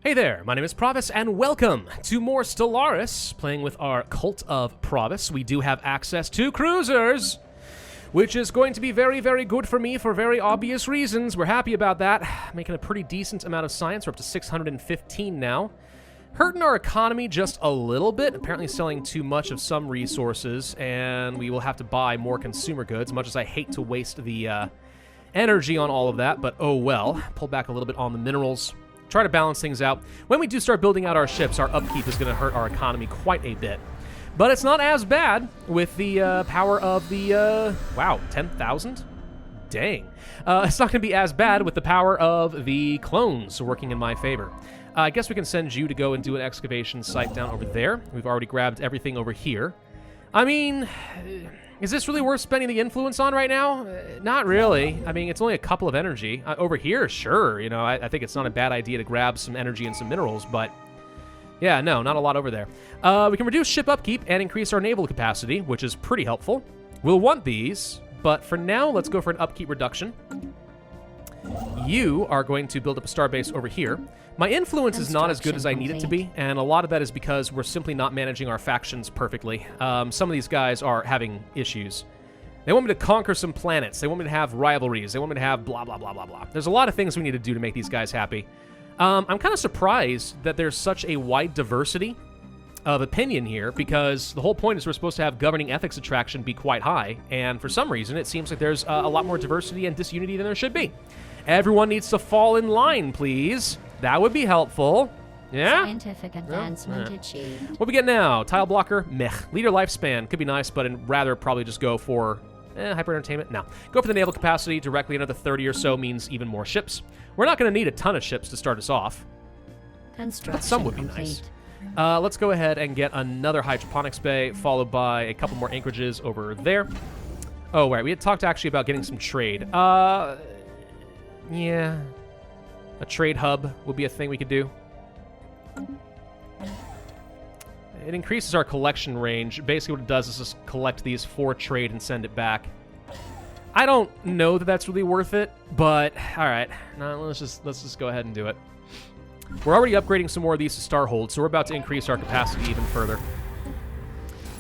Hey there, my name is Pravus, and welcome to more Stellaris, playing with our Cult of Pravus. We do have access to cruisers, which is going to be very, very good for me for very obvious reasons. We're happy about that. Making a pretty decent amount of science. We're up to 615 now. Hurting our economy just a little bit. Apparently selling too much of some resources, and we will have to buy more consumer goods, much as I hate to waste the energy on all of that, but oh well. Pull back a little bit on the minerals. Try to balance things out. When we do start building out our ships, our upkeep is going to hurt our economy quite a bit. But it's not as bad with the power of the, wow, 10,000? Dang. It's not going to be as bad with the power of the clones working in my favor. I guess we can send you to go and do an excavation site down over there. We've already grabbed everything over here. I mean, is this really worth spending the influence on right now? Not really. I mean, it's only a couple of energy. Over here, sure. You know, I think it's not a bad idea to grab some energy and some minerals, but yeah, no, not a lot over there. We can reduce ship upkeep and increase our naval capacity, which is pretty helpful. We'll want these, but for now, let's go for an upkeep reduction. You are going to build up a starbase over here. My influence is not as good as I need it to be, and a lot of that is because we're simply not managing our factions perfectly. Some of these guys are having issues. They want me to conquer some planets. They want me to have rivalries. They want me to have blah, blah, blah, blah, blah. There's a lot of things we need to do to make these guys happy. I'm kind of surprised that there's such a wide diversity of opinion here, because the whole point is we're supposed to have governing ethics attraction be quite high, and for some reason it seems like there's a lot more diversity and disunity than there should be. Everyone needs to fall in line, please. That would be helpful. Yeah? Scientific advancement achieved. What we get now? Tile blocker, meh. Leader lifespan, could be nice, but I'd rather probably just go for hyper entertainment. No. Go for the naval capacity. Directly another 30 or so means even more ships. We're not going to need a ton of ships to start us off. Construction but some would be complete. Nice. Let's go ahead and get another hydroponics bay, followed by a couple more anchorages over there. Oh, right. We had talked actually about getting some trade. Yeah. A trade hub would be a thing we could do. It increases our collection range. Basically what it does is just collect these for trade and send it back. I don't know that that's really worth it, but all right. No, let's just go ahead and do it. We're already upgrading some more of these to Starhold, so we're about to increase our capacity even further.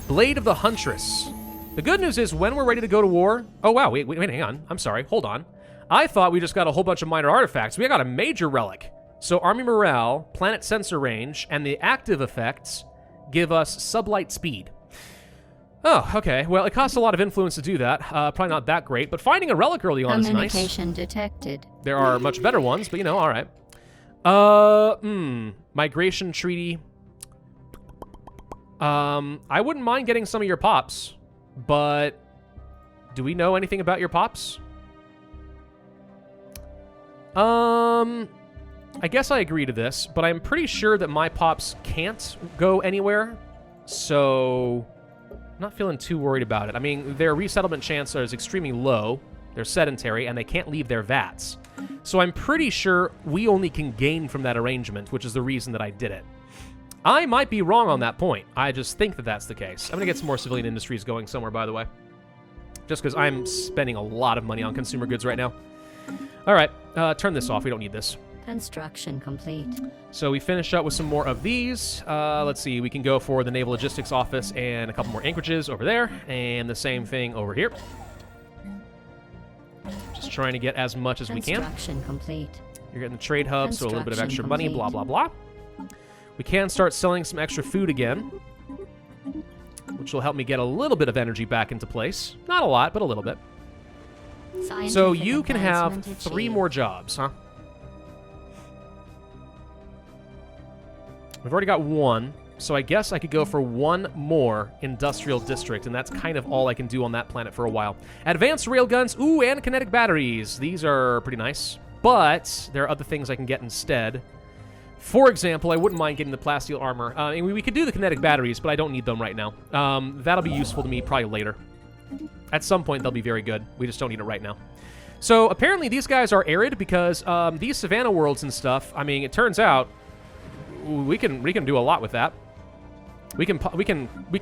Blade of the Huntress. The good news is when we're ready to go to war... Oh, wow. Wait, hang on. I'm sorry. Hold on. I thought we just got a whole bunch of minor artifacts. We got a major relic. So Army Morale, Planet Sensor Range, and the active effects give us sublight speed. Oh, okay. Well, it costs a lot of influence to do that. Probably not that great, but finding a relic early on is nice. Communication detected. There are much better ones, but you know, all right. Migration treaty. I wouldn't mind getting some of your pops, but do we know anything about your pops? I guess I agree to this, but I'm pretty sure that my pops can't go anywhere, so I'm not feeling too worried about it. I mean, their resettlement chance is extremely low, they're sedentary, and they can't leave their vats. So I'm pretty sure we only can gain from that arrangement, which is the reason that I did it. I might be wrong on that point. I just think that that's the case. I'm gonna get some more civilian industries going somewhere, by the way. Just because I'm spending a lot of money on consumer goods right now. All right, turn this off. We don't need this. Construction complete. So we finish up with some more of these. Let's see. We can go for the Naval Logistics Office and a couple more anchorages over there, and the same thing over here. Just trying to get as much as we can. Construction complete. You're getting the trade hub, so a little bit of extra money, blah, blah, blah. We can start selling some extra food again, which will help me get a little bit of energy back into place. Not a lot, but a little bit. So you can have 3 more jobs, huh? We've already got 1, so I guess I could go for 1 more industrial district, and that's kind of all I can do on that planet for a while. Advanced railguns, ooh, and kinetic batteries. These are pretty nice, but there are other things I can get instead. For example, I wouldn't mind getting the plasteel armor. We could do the kinetic batteries, but I don't need them right now. That'll be useful to me probably later. At some point, they'll be very good. We just don't need it right now. So apparently these guys are arid because these savannah worlds and stuff, I mean, it turns out we can do a lot with that. We can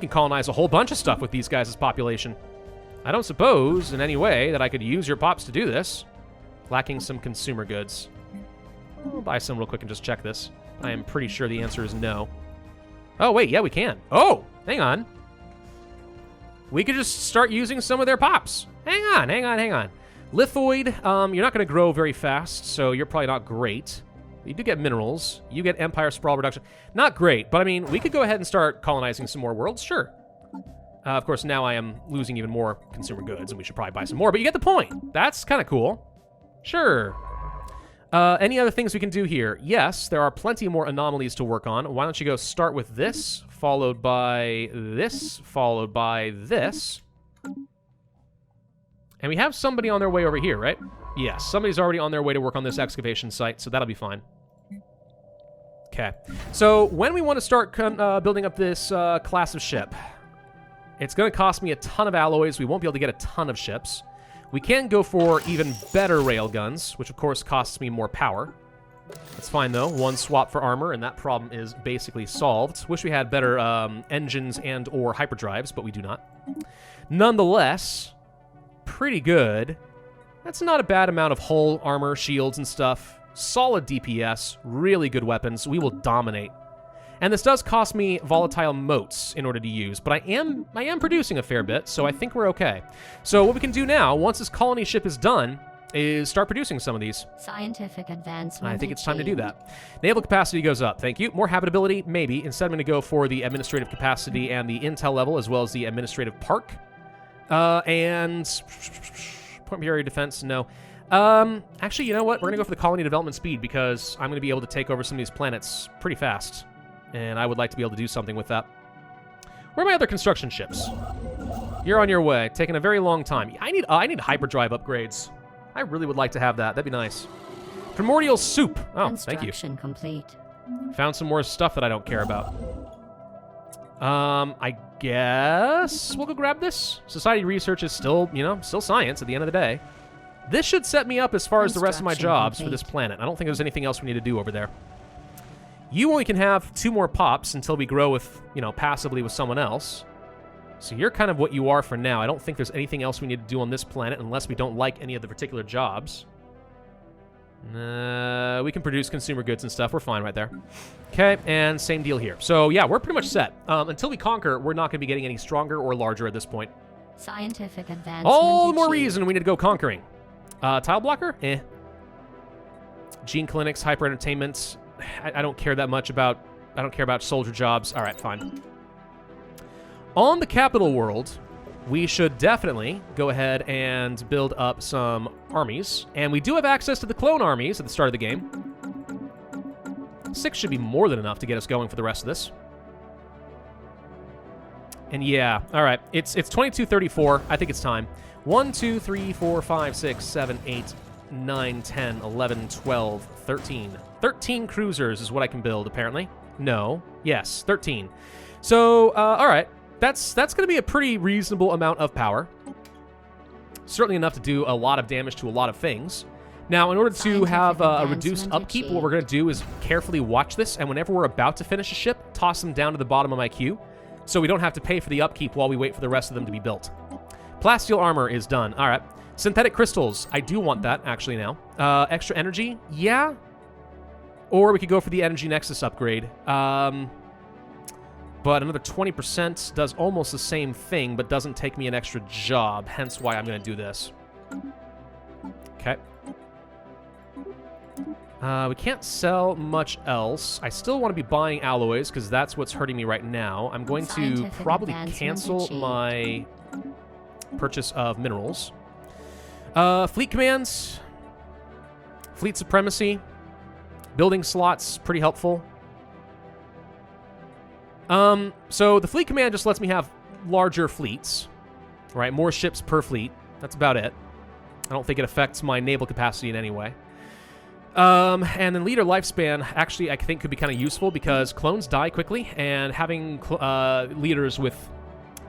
colonize a whole bunch of stuff with these guys' population. I don't suppose in any way that I could use your pops to do this. Lacking some consumer goods. I'll buy some real quick and just check this. I am pretty sure the answer is no. Oh, wait, yeah, we can. Oh, hang on. We could just start using some of their pops. Hang on. Lithoid, you're not going to grow very fast, so you're probably not great. You do get minerals. You get Empire Sprawl Reduction. Not great, but I mean, we could go ahead and start colonizing some more worlds, sure. Of course, now I am losing even more consumer goods, and we should probably buy some more, but you get the point. That's kind of cool. Sure. Any other things we can do here? Yes, there are plenty more anomalies to work on. Why don't you go start with this, followed by this, followed by this. And we have somebody on their way over here, right? Yes, somebody's already on their way to work on this excavation site, so that'll be fine. Okay. So when we want to start building up this class of ship, it's going to cost me a ton of alloys. We won't be able to get a ton of ships. We can go for even better railguns, which of course costs me more power. That's fine though. One swap for armor, and that problem is basically solved. Wish we had better engines and or hyperdrives, but we do not. Nonetheless, pretty good. That's not a bad amount of hull, armor, shields, and stuff. Solid DPS, really good weapons. We will dominate. And this does cost me volatile motes in order to use, but I am producing a fair bit, so I think we're okay. So what we can do now, once this colony ship is done, is start producing some of these. Scientific advancement. I think it's time to do that. Naval capacity goes up. Thank you. More habitability? Maybe. Instead, I'm going to go for the administrative capacity and the intel level, as well as the administrative park. And point area defense, no. Actually, you know what? We're going to go for the colony development speed because I'm going to be able to take over some of these planets pretty fast. And I would like to be able to do something with that. Where are my other construction ships? You're on your way. Taking a very long time. I need hyperdrive upgrades. I really would like to have that. That'd be nice. Primordial soup. Oh, thank you. Construction complete. Found some more stuff that I don't care about. I guess we'll go grab this. Society research is still, still science at the end of the day. This should set me up as far as the rest of my jobs for this planet. I don't think there's anything else we need to do over there. You only can have 2 more pops until we grow with, passively with someone else. So you're kind of what you are for now. I don't think there's anything else we need to do on this planet unless we don't like any of the particular jobs. We can produce consumer goods and stuff. We're fine right there. Okay, and same deal here. So yeah, we're pretty much set. Until we conquer, we're not going to be getting any stronger or larger at this point. Scientific advancement. All the more reason we need to go conquering. Tile blocker? Eh. Gene clinics, hyper entertainment. I don't care that much about... I don't care about soldier jobs. All right, fine. On the capital world, we should definitely go ahead and build up some armies. And we do have access to the clone armies at the start of the game. 6 should be more than enough to get us going for the rest of this. And yeah, all right. It's 22:34. I think it's time. 1, 2, 3, 4, 5, 6, 7, 8, 9, 10, 11, 12, 13. 13 cruisers is what I can build, apparently. No. Yes, 13. So, all right. That's going to be a pretty reasonable amount of power. Certainly enough to do a lot of damage to a lot of things. Now, in order to have a reduced upkeep, what we're going to do is carefully watch this, and whenever we're about to finish a ship, toss them down to the bottom of my queue, so we don't have to pay for the upkeep while we wait for the rest of them to be built. Plasteel armor is done. All right. Synthetic crystals. I do want that, actually, now. Extra energy? Yeah. Or we could go for the energy nexus upgrade. But another 20% does almost the same thing, but doesn't take me an extra job, hence why I'm going to do this. Okay. We can't sell much else. I still want to be buying alloys, because that's what's hurting me right now. I'm going to probably cancel my purchase of minerals. Fleet commands. Fleet supremacy. Building slots, pretty helpful. So the fleet command just lets me have larger fleets, right? More ships per fleet. That's about it. I don't think it affects my naval capacity in any way. And then leader lifespan, actually, I think could be kind of useful because clones die quickly, and having leaders with,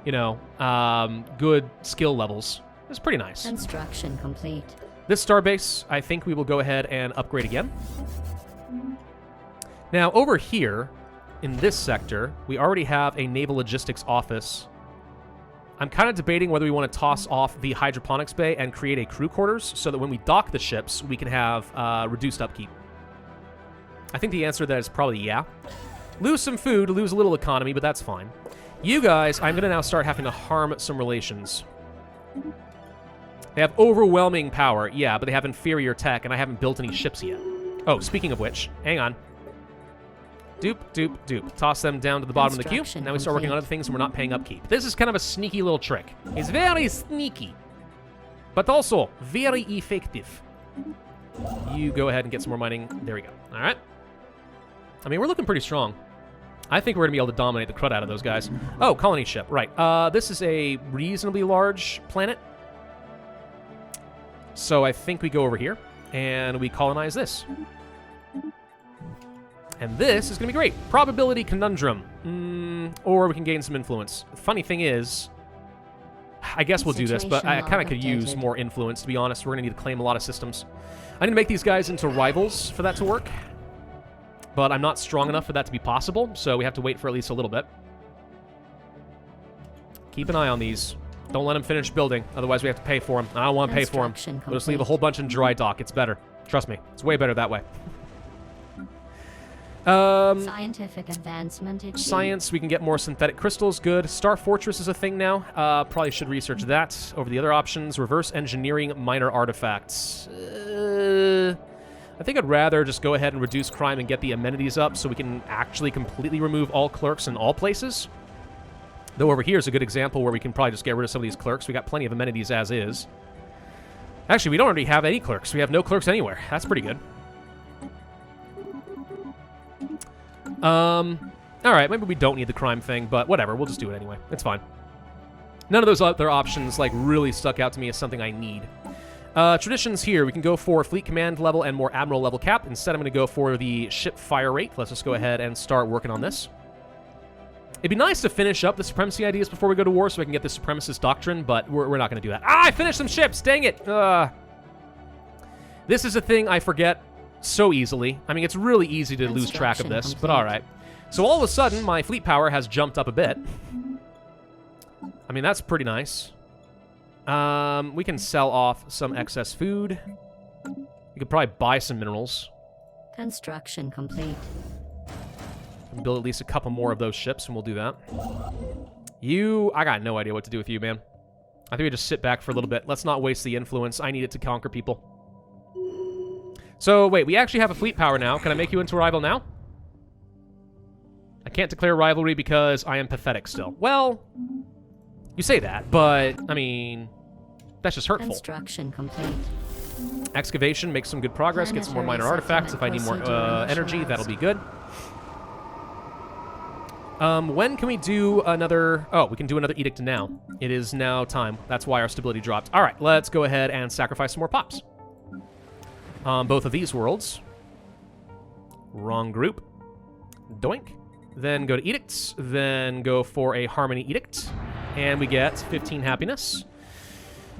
good skill levels is pretty nice. Construction complete. This starbase, I think we will go ahead and upgrade again. Now, over here, in this sector, we already have a naval logistics office. I'm kind of debating whether we want to toss off the hydroponics bay and create a crew quarters so that when we dock the ships, we can have reduced upkeep. I think the answer to that is probably yeah. Lose some food, lose a little economy, but that's fine. You guys, I'm going to now start having to harm some relations. They have overwhelming power, yeah, but they have inferior tech, and I haven't built any ships yet. Oh, speaking of which, hang on. Doop, doop, doop. Toss them down to the bottom of the queue. Now we start working on other things, and we're not paying upkeep. This is kind of a sneaky little trick. It's very sneaky, but also very effective. You go ahead and get some more mining. There we go. All right. I mean, we're looking pretty strong. I think we're going to be able to dominate the crud out of those guys. Oh, colony ship. Right. This is a reasonably large planet. So I think we go over here, and we colonize this. And this is going to be great. Probability conundrum. Or we can gain some influence. The funny thing is, I guess we'll do this, but I kind of could use more influence, to be honest. We're going to need to claim a lot of systems. I need to make these guys into rivals for that to work. But I'm not strong enough for that to be possible, so we have to wait for at least a little bit. Keep an eye on these. Don't let them finish building, otherwise we have to pay for them. I don't want to pay for them. We'll just leave a whole bunch in dry dock. It's better. Trust me. It's way better that way. Scientific advancement achieved. Science, we can get more synthetic crystals. Good. Star Fortress is a thing now. Probably should research that over the other options. Reverse engineering minor artifacts. I think I'd rather just go ahead and reduce crime and get the amenities up so we can actually completely remove all clerks in all places. Though over here is a good example where we can probably just get rid of some of these clerks. We got plenty of amenities as is. Actually, we don't already have any clerks. We have no clerks anywhere. That's pretty good. Alright, maybe we don't need the crime thing, but whatever. We'll just do it anyway. It's fine. None of those other options, like, really stuck out to me as something I need. Traditions here. We can go for fleet command level and more admiral level cap. Instead, I'm going to go for the ship fire rate. Let's just go ahead and start working on this. It'd be nice to finish up the supremacy ideas before we go to war so I can get the supremacist doctrine, but we're not going to do that. Ah, I finished some ships! Dang it! This is a thing I forget so easily. I mean, it's really easy to lose track of this, but alright. So all of a sudden, my fleet power has jumped up a bit. I mean, that's pretty nice. We can sell off some excess food. We could probably buy some minerals. Construction complete. Build at least a couple more of those ships, and we'll do that. I got no idea what to do with you, man. I think we just sit back for a little bit. Let's not waste the influence. I need it to conquer people. So, wait, we actually have a fleet power now. Can I make you into a rival now? I can't declare rivalry because I am pathetic still. Well, you say that, but, I mean, that's just hurtful. Construction complete. Excavation, make some good progress, get some more minor artifacts. If I need more energy, that'll be good. When can we do another... Oh, we can do another edict now. It is now time. That's why our stability dropped. All right, let's go ahead and sacrifice some more pops. Both of these worlds. Wrong group. Doink. Then go to edicts. Then go for a harmony edict. And we get 15 happiness.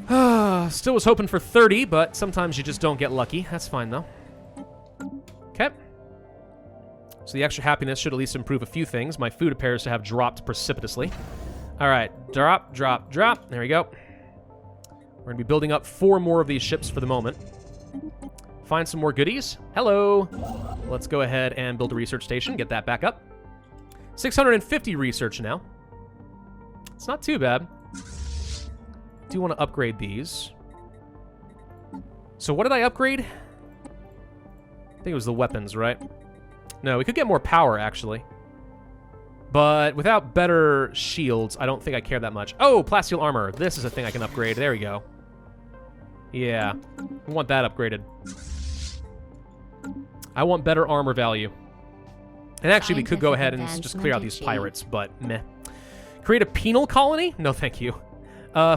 Still was hoping for 30, but sometimes you just don't get lucky. That's fine, though. Okay. So the extra happiness should at least improve a few things. My food appears to have dropped precipitously. All right. Drop, drop, drop. There we go. We're going to be building up 4 more of these ships for the moment. Find some more goodies. Hello. Let's go ahead and build a research station. Get that back up. 650 research now. It's not too bad. Do want to upgrade these. So what did I upgrade? I think it was the weapons, right? No, we could get more power, actually. But without better shields, I don't think I care that much. Oh, plasteel armor. This is a thing I can upgrade. There we go. Yeah. We want that upgraded. I want better armor value. And actually, we could go ahead and just clear out these pirates, but meh. Create a penal colony? No, thank you.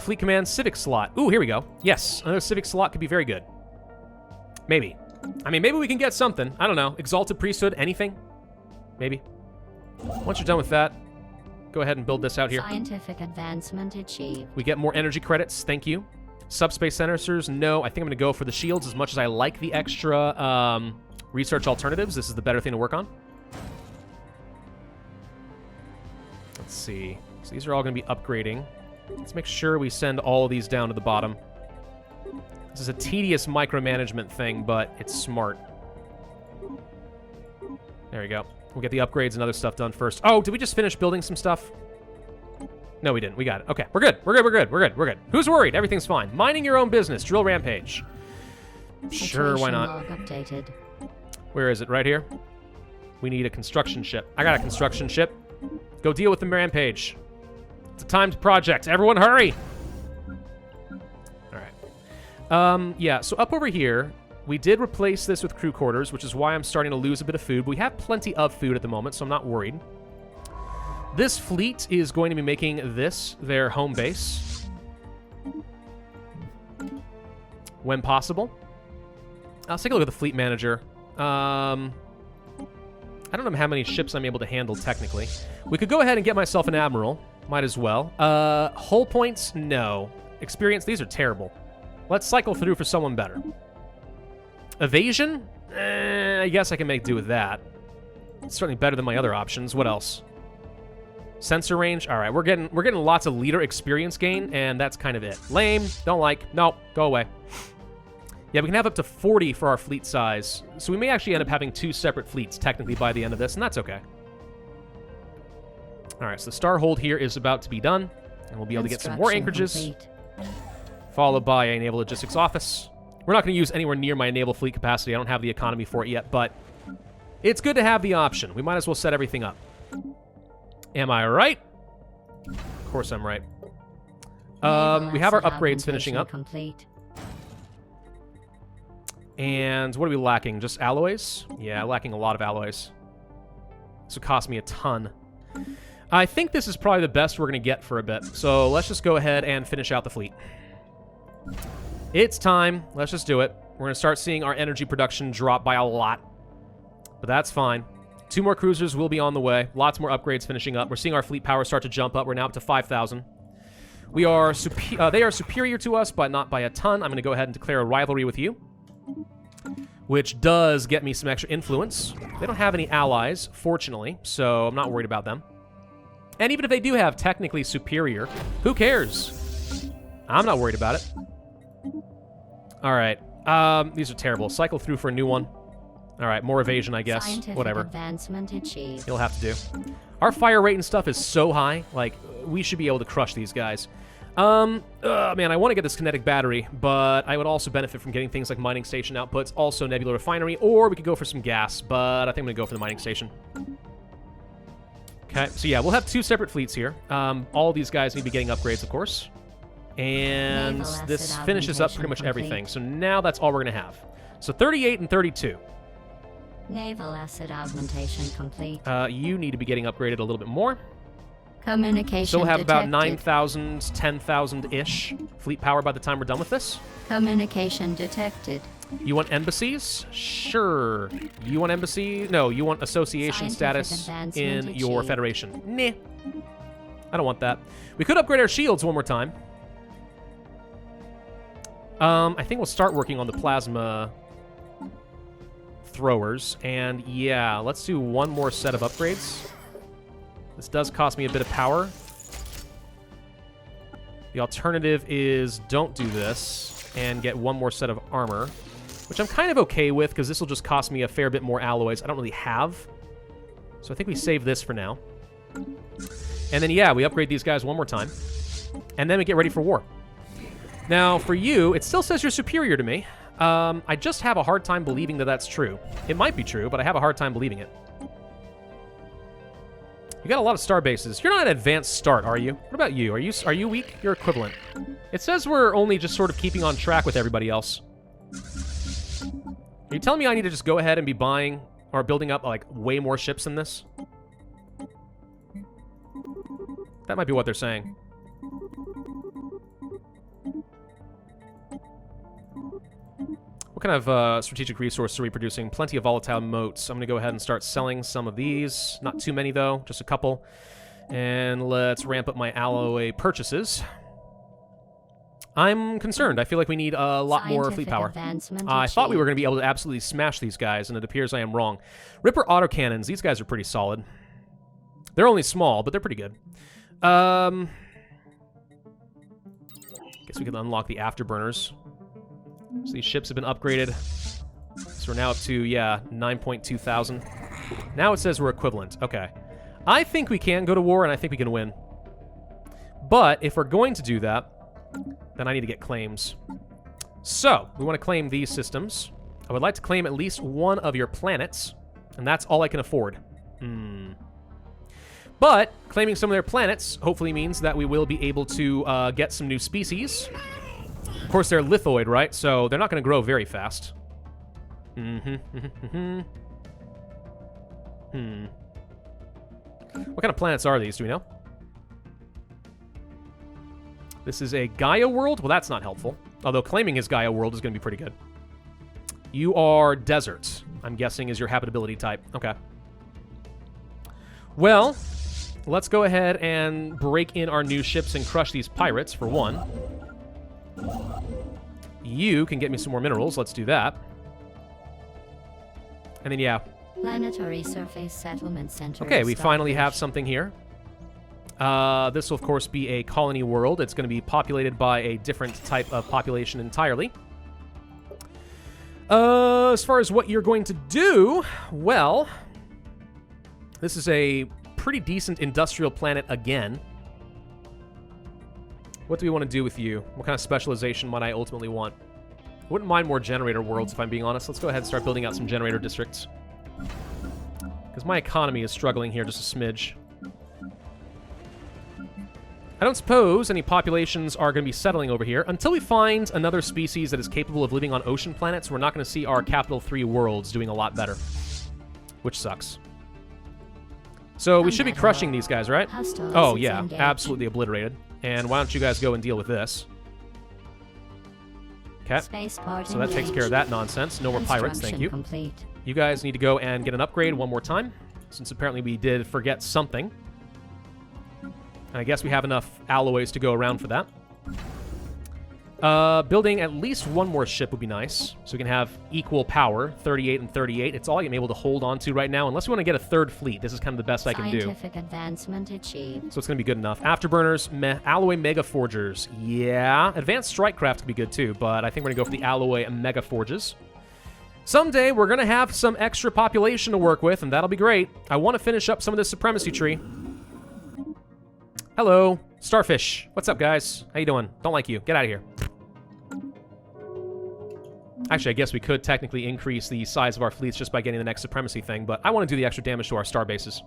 Fleet command civic slot. Ooh, here we go. Yes, another civic slot could be very good. Maybe. I mean, maybe we can get something. I don't know. Exalted priesthood, anything? Maybe. Once you're done with that, go ahead and build this out here. Scientific advancement achieved. We get more energy credits. Thank you. Subspace sensors, no. I think I'm going to go for the shields as much as I like the extra research alternatives. This is the better thing to work on. Let's see. So these are all going to be upgrading. Let's make sure we send all of these down to the bottom. This is a tedious micromanagement thing, but it's smart. There we go. We'll get the upgrades and other stuff done first. Oh, did we just finish building some stuff? No, we didn't. We got it. Okay, we're good. We're good. We're good. We're good. We're good. Who's worried? Everything's fine. Minding your own business. Drill rampage. Sure, why not? Log updated. Where is it? Right here? We need a construction ship. I got a construction ship. Go deal with the rampage. It's a timed project. Everyone hurry! Alright. Yeah, so up over here, we did replace this with crew quarters, which is why I'm starting to lose a bit of food. But we have plenty of food at the moment, so I'm not worried. This fleet is going to be making this their home base. When possible. Let's take a look at the fleet manager. I don't know how many ships I'm able to handle, technically. We could go ahead and get myself an admiral. Might as well. Hull points? No. Experience? These are terrible. Let's cycle through for someone better. Evasion? I guess I can make do with that. It's certainly better than my other options. What else? Sensor range? All right, we're getting lots of leader experience gain, and that's kind of it. Lame. Don't like. Nope. Go away. Yeah, we can have up to 40 for our fleet size. So we may actually end up having 2 separate fleets, technically, by the end of this, and that's okay. All right, so the star hold here is about to be done, and we'll be able to get some more anchorages. Complete. Followed by a naval logistics office. We're not going to use anywhere near my naval fleet capacity. I don't have the economy for it yet, but it's good to have the option. We might as well set everything up. Am I right? Of course I'm right. We have our upgrades finishing up. Complete. And what are we lacking? Just alloys? Yeah, lacking a lot of alloys. This would cost me a ton. I think this is probably the best we're going to get for a bit. So let's just go ahead and finish out the fleet. It's time. Let's just do it. We're going to start seeing our energy production drop by a lot. But that's fine. 2 more cruisers will be on the way. Lots more upgrades finishing up. We're seeing our fleet power start to jump up. We're now up to 5,000. They are superior to us, but not by a ton. I'm going to go ahead and declare a rivalry with you, which does get me some extra influence. They don't have any allies, fortunately, so I'm not worried about them. And even if they do have technically superior, who cares? I'm not worried about it. All right. These are terrible. Cycle through for a new one. All right, more evasion, I guess. Scientific Whatever. Advancement achieved. You'll have to do. Our fire rate and stuff is so high. Like, we should be able to crush these guys. Man, I want to get this kinetic battery, but I would also benefit from getting things like mining station outputs, also nebula refinery, or we could go for some gas, but I think I'm going to go for the mining station. Okay, so yeah, we'll have 2 separate fleets here. All these guys need to be getting upgrades, of course. And this finishes up pretty much everything. So now that's all we're going to have. So 38 and 32. Naval asset augmentation complete. You need to be getting upgraded a little bit more. Communication So we'll have detected. about 9,000, 10,000-ish fleet power by the time we're done with this. Communication detected. You want embassies? Sure. You want embassy? No, you want association Scientific status advancement in your achieved. federation. Nah. I don't want that. We could upgrade our shields one more time. I think we'll start working on the plasma throwers. And yeah, let's do one more set of upgrades. This does cost me a bit of power. The alternative is don't do this and get one more set of armor, which I'm kind of okay with because this will just cost me a fair bit more alloys I don't really have. So I think we save this for now. And then, yeah, we upgrade these guys one more time. And then we get ready for war. Now, for you, it still says you're superior to me. I just have a hard time believing that that's true. It might be true, but I have a hard time believing it. You got a lot of star bases. You're not an advanced start, are you? What about you? Are you weak? You're equivalent. It says we're only just sort of keeping on track with everybody else. Are you telling me I need to just go ahead and be buying or building up, like, way more ships than this? That might be what they're saying. What kind of strategic resources are we producing? Plenty of volatile motes. I'm going to go ahead and start selling some of these. Not too many, though. Just a couple. And let's ramp up my alloy purchases. I'm concerned. I feel like we need a lot more fleet power. I thought we were going to be able to absolutely smash these guys, and it appears I am wrong. Ripper autocannons. These guys are pretty solid. They're only small, but they're pretty good. Guess we can unlock the afterburners. So these ships have been upgraded. So we're now up to, yeah, 9.2 thousand. Now it says we're equivalent. Okay. I think we can go to war, and I think we can win. But if we're going to do that, then I need to get claims. So, we want to claim these systems. I would like to claim at least one of your planets, and that's all I can afford. But claiming some of their planets hopefully means that we will be able to get some new species. Of course, they're lithoid, right? So they're not going to grow very fast. What kind of planets are these? Do we know? This is a Gaia world? Well, that's not helpful. Although claiming his Gaia world is going to be pretty good. You are desert, I'm guessing is your habitability type. Okay. Well, let's go ahead and break in our new ships and crush these pirates, for one. You can get me some more minerals. Let's do that. And then, yeah. Planetary Surface Settlement Center. Okay, we finally have something here. This will, of course, be a colony world. It's going to be populated by a different type of population entirely. As far as what you're going to do, well, this is a pretty decent industrial planet again. What do we want to do with you? What kind of specialization might I ultimately want? I wouldn't mind more generator worlds, if I'm being honest. Let's go ahead and start building out some generator districts. Because my economy is struggling here just a smidge. I don't suppose any populations are going to be settling over here. Until we find another species that is capable of living on ocean planets, we're not going to see our Capital 3 worlds doing a lot better. Which sucks. So we should be crushing these guys, right? Oh, yeah. Absolutely obliterated. And why don't you guys go and deal with this? Okay. So that takes care of that nonsense. No more pirates, thank you. You guys need to go and get an upgrade one more time, since apparently we did forget something. And I guess we have enough alloys to go around for that. Building at least one more ship would be nice, so we can have equal power, 38 and 38. It's all I'm able to hold on to right now, unless we want to get a third fleet. This is kind of the best I can do. Scientific advancement achieved. So it's going to be good enough. Afterburners, alloy mega forgers. Yeah, advanced strike craft could be good too, but I think we're going to go for the alloy mega forges. Someday we're going to have some extra population to work with, and that'll be great. I want to finish up some of this supremacy tree. Hello, Starfish. What's up, guys? How you doing? Don't like you. Get out of here. Actually, I guess we could technically increase the size of our fleets just by getting the next supremacy thing, but I want to do the extra damage to our star bases.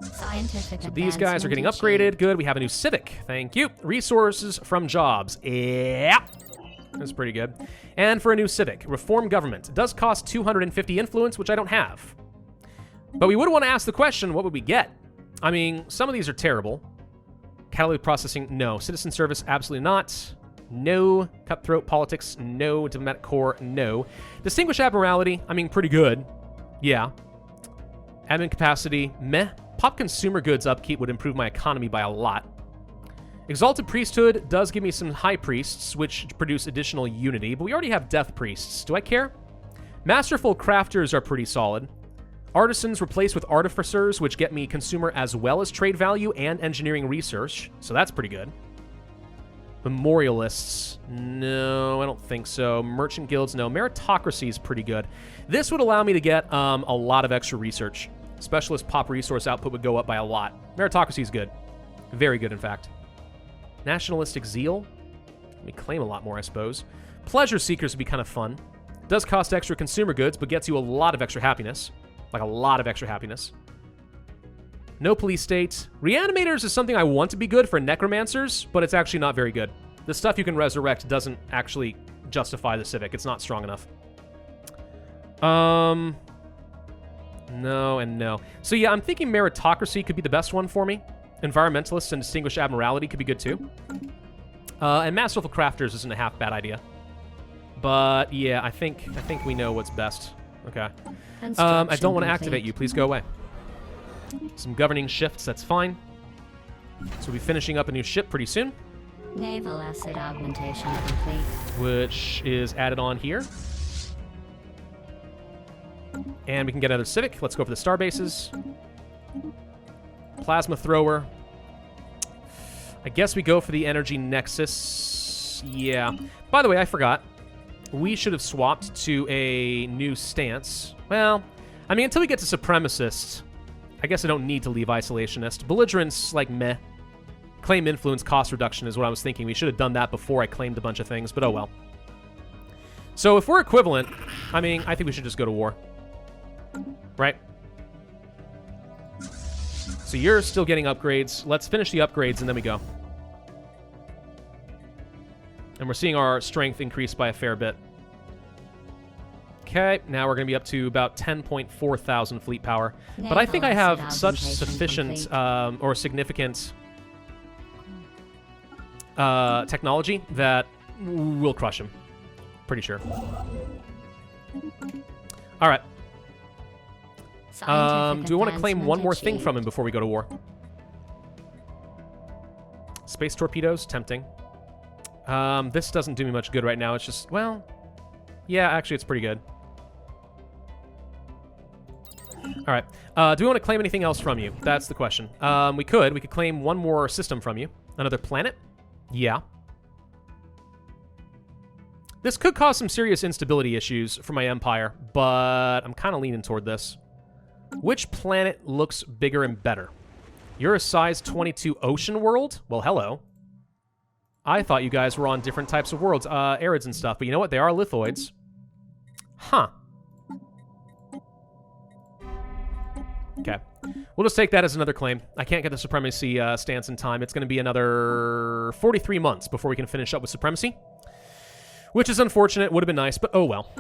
So these guys are getting upgraded. Good. We have a new civic. Thank you. Resources from jobs. Yeah. That's pretty good. And for a new civic, reform government. It does cost 250 influence, which I don't have. But we would want to ask the question, what would we get? I mean, some of these are terrible. Catalytic processing, no. Citizen service, absolutely not. No. Cutthroat politics, no. Diplomatic corps, no. Distinguished admiralty, I mean, pretty good. Yeah. Admin capacity, meh. Pop consumer goods upkeep would improve my economy by a lot. Exalted priesthood does give me some high priests, which produce additional unity, but we already have death priests. Do I care? Masterful crafters are pretty solid. Artisans replaced with artificers, which get me consumer as well as trade value and engineering research, so that's pretty good. Memorialists, no, I don't think so. Merchant guilds, no. Meritocracy is pretty good. This would allow me to get a lot of extra research. Specialist pop resource output would go up by a lot. Meritocracy is good. Very good, in fact. Nationalistic zeal. Let me claim a lot more, I suppose. Pleasure seekers would be kind of fun. Does cost extra consumer goods, but gets you a lot of extra happiness. Like a lot of extra happiness. No police state. Reanimators is something I want to be good for necromancers, but it's actually not very good. The stuff you can resurrect doesn't actually justify the civic. It's not strong enough. No and no. So yeah, I'm thinking meritocracy could be the best one for me. Environmentalists and distinguished admiralty could be good too. And masterful crafters isn't a half bad idea. But yeah, I think we know what's best. Okay. I don't want to activate you. Please go away. Some governing shifts, that's fine. So we'll be finishing up a new ship pretty soon. Naval asset augmentation complete. Which is added on here. And we can get another civic. Let's go for the star bases. Plasma thrower. I guess we go for the energy nexus. Yeah. By the way, I forgot. We should have swapped to a new stance. Well, I mean, until we get to Supremacist, I guess I don't need to leave Isolationist. Belligerence, like, meh. Claim influence cost reduction is what I was thinking. We should have done that before I claimed a bunch of things, but oh well. So if we're equivalent, I mean, I think we should just go to war. Right? So you're still getting upgrades. Let's finish the upgrades and then we go. And we're seeing our strength increase by a fair bit. Okay, now we're going to be up to about 10.4 thousand fleet power. But I think I have such sufficient or significant technology that we'll crush him. Pretty sure. All right. Do we want to claim one more thing from him before we go to war? Space torpedoes, tempting. This doesn't do me much good right now. It's just, well, yeah, actually, it's pretty good. All right. Do we want to claim anything else from you? That's the question. We could claim one more system from you. Another planet? Yeah. This could cause some serious instability issues for my empire, but I'm kind of leaning toward this. Which planet looks bigger and better? You're a size 22 ocean world? Well, hello. I thought you guys were on different types of worlds, arids and stuff, but you know what? They are lithoids. Huh. Okay. We'll just take that as another claim. I can't get the supremacy stance in time. It's going to be another 43 months before we can finish up with supremacy. Which is unfortunate. Would have been nice, but oh well.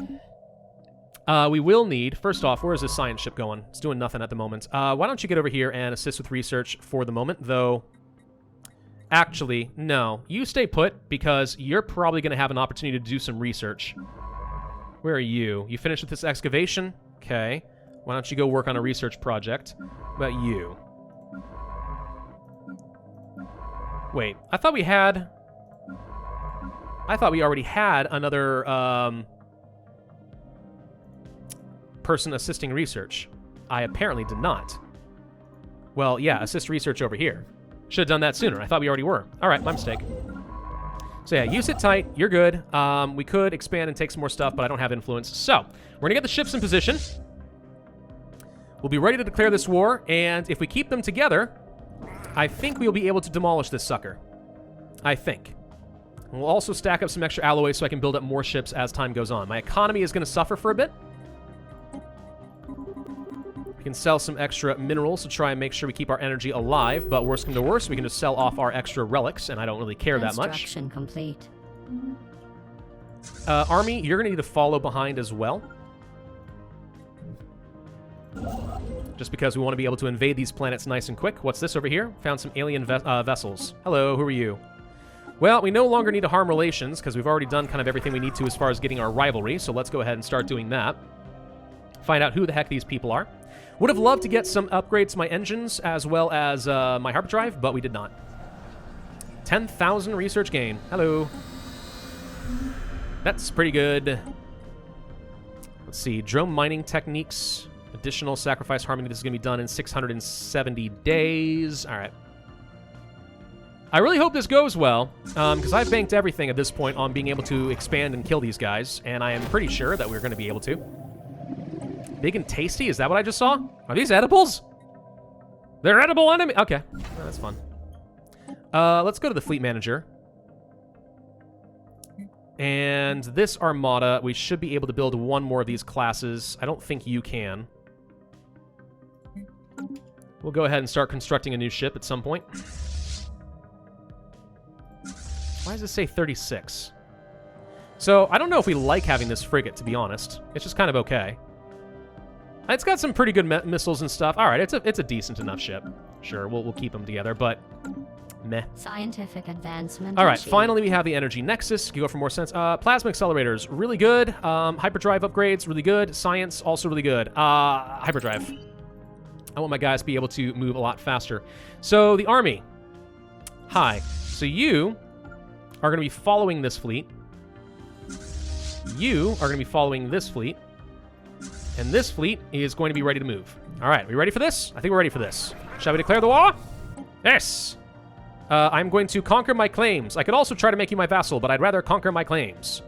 We will need... First off, where is this science ship going? It's doing nothing at the moment. Why don't you get over here and assist with research for the moment, though... Actually, no. You stay put, because you're probably going to have an opportunity to do some research. Where are you? You finished with this excavation? Okay. Why don't you go work on a research project? What about you? Wait, I thought we had... I thought we already had another, person assisting research. I apparently did not. Well, yeah, assist research over here. Should have done that sooner. I thought we already were. All right, my mistake. So yeah, you sit tight. You're good. We could expand and take some more stuff, but I don't have influence. So, we're going to get the ships in position. We'll be ready to declare this war, and if we keep them together, I think we'll be able to demolish this sucker. I think. We'll also stack up some extra alloys so I can build up more ships as time goes on. My economy is going to suffer for a bit. We can sell some extra minerals to try and make sure we keep our energy alive, but worst come to worst, we can just sell off our extra relics, and I don't really care that much. Construction complete. Army, you're going to need to follow behind as well. Just because we want to be able to invade these planets nice and quick. What's this over here? Found some alien vessels. Hello, who are you? Well, we no longer need to harm relations, because we've already done kind of everything we need to as far as getting our rivalry, so let's go ahead and start doing that. Find out who the heck these people are. Would have loved to get some upgrades to my engines, as well as my hyperdrive, but we did not. 10,000 research gain. Hello. That's pretty good. Let's see. Drone mining techniques. Additional sacrifice harmony. This is going to be done in 670 days. All right. I really hope this goes well, because I've banked everything at this point on being able to expand and kill these guys, and I am pretty sure that we're going to be able to. Big and tasty? Is that what I just saw? Are these edibles? They're edible enemy. Okay, well, that's fun. Let's go to the fleet manager. And this armada, we should be able to build one more of these classes. I don't think you can. We'll go ahead and start constructing a new ship at some point. Why does it say 36? So, I don't know if we like having this frigate, to be honest. It's just kind of okay. It's got some pretty good missiles and stuff. All right, it's a decent enough ship. Sure, we'll keep them together, but meh. Scientific advancement. All right, finally we have the energy nexus. You go for more sense. Plasma accelerators, really good. Hyperdrive upgrades, really good. Science, also really good. Hyperdrive. I want my guys to be able to move a lot faster. So the army. Hi. So you are going to be following this fleet. You are going to be following this fleet. And this fleet is going to be ready to move. All right, we ready for this? I think we're ready for this. Shall we declare the war? Yes! I'm going to conquer my claims. I could also try to make you my vassal, but I'd rather conquer my claims.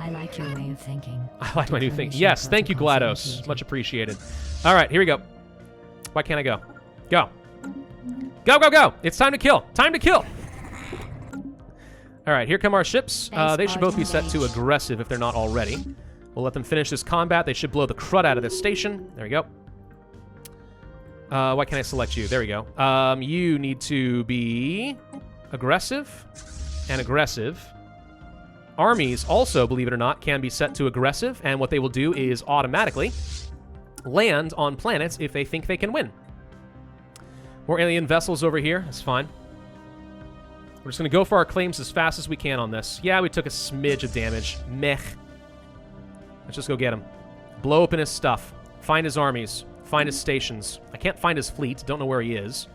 I like your way of thinking. I like my new thing. Yes, thank you, GLaDOS. Much appreciated. All right, here we go. Why can't I go? Go. Go, go, go. It's time to kill. Time to kill. All right, here come our ships. They should both be set to aggressive if they're not already. We'll let them finish this combat. They should blow the crud out of this station. There we go. Why can't I select you? There we go. You need to be aggressive and aggressive. Armies also, believe it or not, can be set to aggressive, and what they will do is automatically land on planets if they think they can win. More alien vessels over here. That's fine. We're just going to go for our claims as fast as we can on this. Yeah, we took a smidge of damage. Meh. Let's just go get him. Blow open his stuff. Find his armies. Find his stations. I can't find his fleet. Don't know where he is.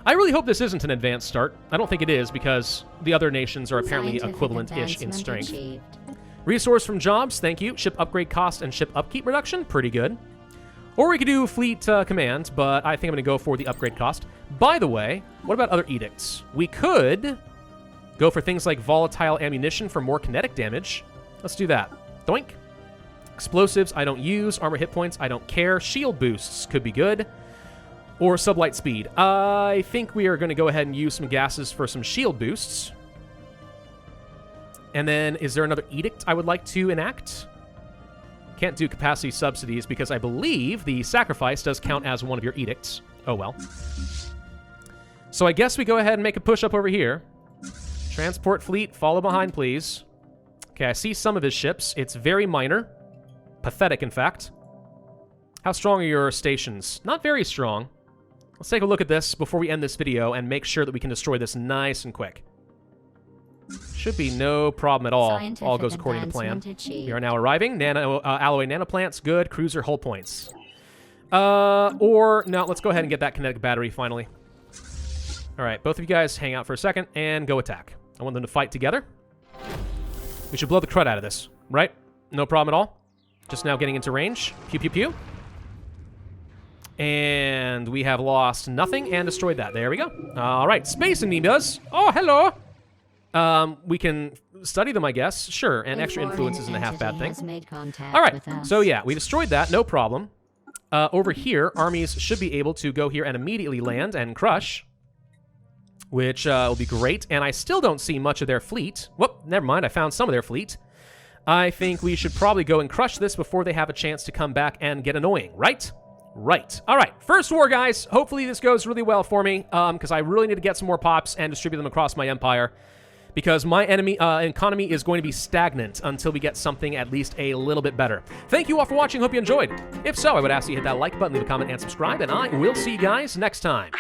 I really hope this isn't an advanced start. I don't think it is, because the other nations are apparently equivalent-ish in strength. Achieved. Resource from jobs, thank you. Ship upgrade cost and ship upkeep reduction, pretty good. Or we could do fleet command, but I think I'm going to go for the upgrade cost. By the way, what about other edicts? We could go for things like volatile ammunition for more kinetic damage. Let's do that. Doink. Explosives, I don't use. Armor hit points, I don't care. Shield boosts could be good. Or sublight speed. I think we are going to go ahead and use some gases for some shield boosts. And then, is there another edict I would like to enact? Can't do capacity subsidies because I believe the sacrifice does count as one of your edicts. Oh well. So I guess we go ahead and make a push up over here. Transport fleet, follow behind, please. Okay, I see some of his ships. It's very minor. Pathetic, in fact. How strong are your stations? Not very strong. Let's take a look at this before we end this video and make sure that we can destroy this nice and quick. Should be no problem at all. All goes according to plan. We are now arriving. Alloy nanoplants, good. Cruiser hull points. Or, no, let's go ahead and get that kinetic battery finally. All right, both of you guys hang out for a second and go attack. I want them to fight together. We should blow the crud out of this, right? No problem at all. Just now getting into range. Pew, pew, pew. And we have lost nothing and destroyed that. There we go. All right, space amoebas. Oh, hello. We can study them, I guess. Sure, and extra influence isn't a half bad thing. All right, so yeah, we destroyed that. No problem. Over here, armies should be able to go here and immediately land and crush, which will be great. And I still don't see much of their fleet. Whoop, never mind. I found some of their fleet. I think we should probably go and crush this before they have a chance to come back and get annoying, right? Right. All right. First war, guys. Hopefully this goes really well for me, because I really need to get some more pops and distribute them across my empire, because my economy is going to be stagnant until we get something at least a little bit better. Thank you all for watching. Hope you enjoyed. If so, I would ask you to hit that like button, leave a comment, and subscribe, and I will see you guys next time.